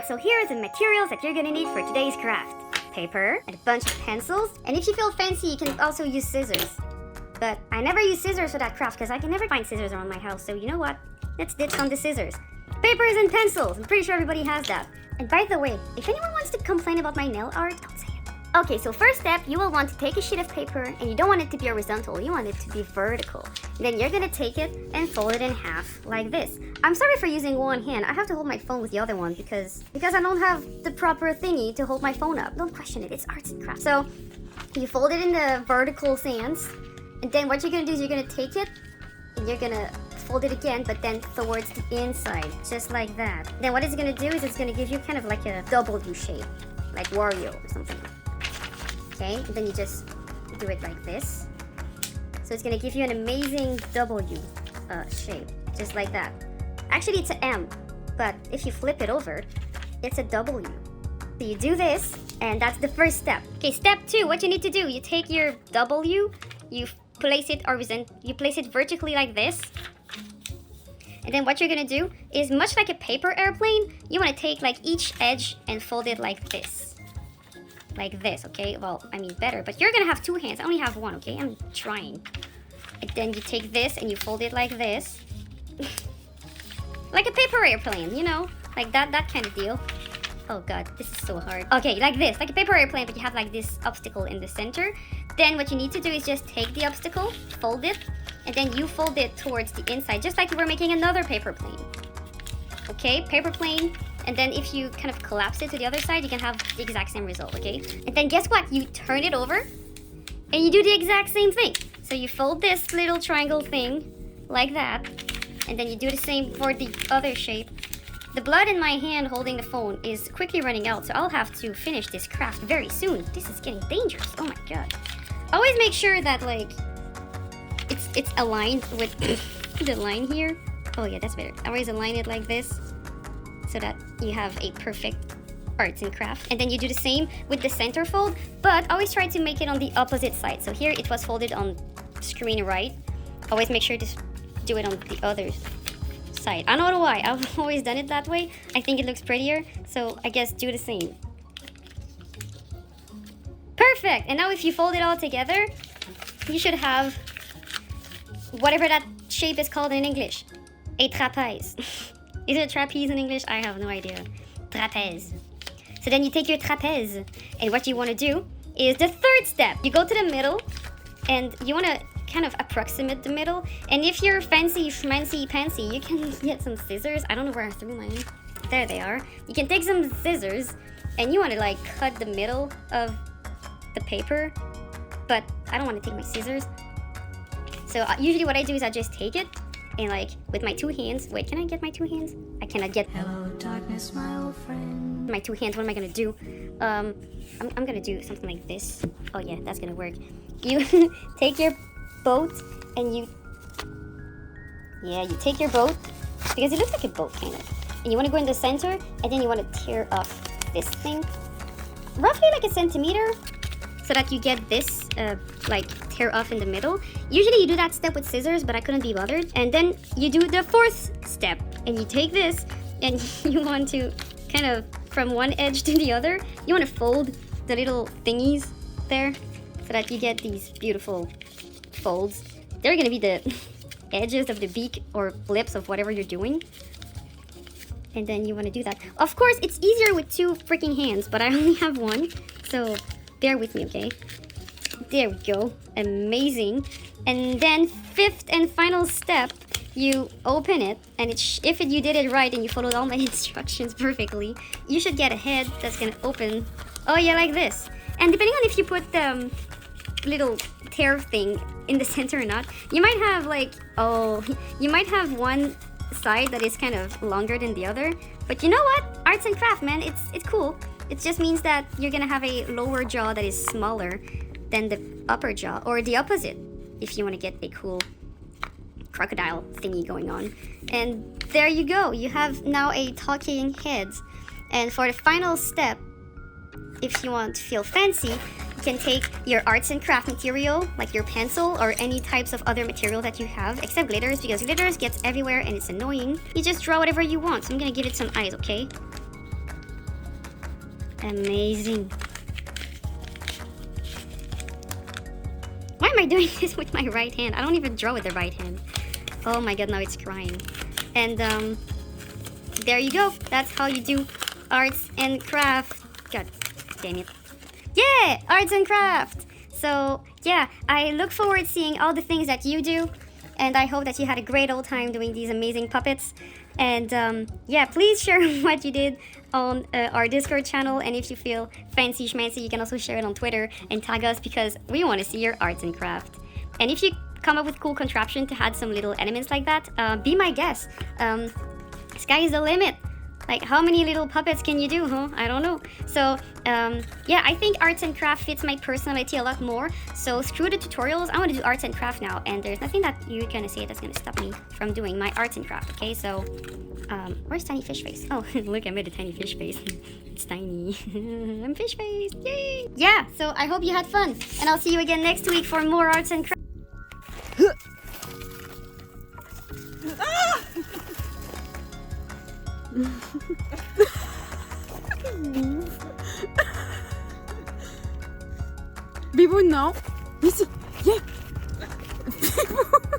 Alright, so here are the materials that you're gonna need for today's craft. Paper, and a bunch of pencils, and if you feel fancy, you can also use scissors. But I never use scissors for that craft because I can never find scissors around my house, so you know what? Let's ditch on the scissors. Papers and pencils, I'm pretty sure everybody has that. And by the way, if anyone wants to complain about my nail art, don't say it. Okay, so first step, you will want to take a sheet of paper, and you don't want it to be horizontal, you want it to be vertical. Then you're gonna take it and fold it in half, like this. I'm sorry for using one hand, I have to hold my phone with the other one because I don't have the proper thingy to hold my phone up. Don't question it, it's arts and crafts. So, you fold it in the vertical stance, and then what you're gonna do is you're gonna take it, and you're gonna fold it again, but then towards the inside, just like that. Then what it's gonna do is it's gonna give you kind of like a W shape, like Wario or something. Okay, and then you just do it like this. So it's gonna give you an amazing W shape, just like that. Actually, it's an M, but if you flip it over, it's a W. So you do this, and that's the first step. Okay, step 2, what you need to do, you take your W, you place it vertically like this. And then what you're gonna do is, much like a paper airplane, you wanna take like each edge and fold it like this. Like this, okay? Well, I mean better, but you're gonna have 2 hands. I only have 1, okay? I'm trying. And then you take this and you fold it like this. Like a paper airplane, you know? Like that kind of deal. Oh god, this is so hard. Okay, like this, like a paper airplane, but you have like this obstacle in the center. Then what you need to do is just take the obstacle, fold it, and then you fold it towards the inside, just like you were making another paper plane. Okay, paper plane. And then if you kind of collapse it to the other side, you can have the exact same result, okay? And then guess what? You turn it over, and you do the exact same thing. So you fold this little triangle thing, like that, and then you do the same for the other shape. The blood in my hand holding the phone is quickly running out, so I'll have to finish this craft very soon. This is getting dangerous, oh my god. Always make sure that, like, it's aligned with the line here. Oh yeah, that's better. Always align it like this, so that you have a perfect arts and craft. And then you do the same with the center fold, but always try to make it on the opposite side. So here it was folded on screen right. Always make sure to do it on the other side. I don't know why, I've always done it that way. I think it looks prettier, so I guess do the same. Perfect! And now if you fold it all together, you should have whatever that shape is called in English. A trapeze. Is it trapeze in English? I have no idea. Trapeze. So then you take your trapeze, and what you want to do is the third step. You go to the middle, and you want to kind of approximate the middle. And if you're fancy, schmancy, pancy, you can get some scissors. I don't know where I threw mine. There they are. You can take some scissors, and you want to like cut the middle of the paper. But I don't want to take my scissors. So usually what I do is I just take it, and like with my 2 hands, wait, can I get my 2 hands? I cannot get. Hello, darkness, my old friend. My 2 hands, what am I gonna do? I'm gonna do something like this. Oh yeah, that's gonna work. You take your boat and you take your boat, because it looks like a boat kind of. And you wanna go in the center, and then you wanna tear off this thing. Roughly like a centimeter, so that you get this like tear off in the middle. Usually you do that step with scissors, but I couldn't be bothered. And then you do the 4th step, and you take this, and you want to kind of from one edge to the other, you want to fold the little thingies there, so that you get these beautiful folds. They're gonna be the edges of the beak or lips of whatever you're doing. And then you want to do that. Of course, it's easier with 2 freaking hands, but I only have 1, so bear with me, okay? There we go. Amazing. And then 5th and final step, you open it, and if you did it right and you followed all my instructions perfectly, you should get a head that's gonna open. Oh yeah, like this. And depending on if you put the little tear thing in the center or not, you might have like, you might have one side that is kind of longer than the other. But you know what? Arts and craft, man, it's cool. It just means that you're gonna have a lower jaw that is smaller than the upper jaw, or the opposite, if you want to get a cool crocodile thingy going on. And there you go, you have now a talking head. And for the final step, if you want to feel fancy, you can take your arts and craft material, like your pencil or any types of other material that you have, except glitters, because glitters gets everywhere and it's annoying. You just draw whatever you want. So I'm gonna give it some eyes, okay? Amazing. Why am I doing this with my right hand? I don't even draw with the right hand. Oh my god, now it's crying. And there you go. That's how you do arts and craft. God damn it. Yeah, arts and craft. So yeah, I look forward to seeing all the things that you do. And I hope that you had a great old time doing these amazing puppets. And yeah, please share what you did on our Discord channel. And if you feel fancy schmancy, you can also share it on Twitter and tag us because we want to see your arts and craft. And if you come up with cool contraption to add some little elements like that, be my guest. Sky is the limit. Like, how many little puppets can you do, huh? I don't know. So, yeah, I think arts and craft fits my personality a lot more. So, screw the tutorials. I want to do arts and craft now. And there's nothing that you're going to say that's going to stop me from doing my arts and craft, okay? So, where's Tiny Fish Face? Oh, look, I made a tiny fish face. It's tiny. I'm fish face. Yay! Yeah, so I hope you had fun. And I'll see you again next week for more arts and craft. Bibo, non. Ici, viens. Bibo.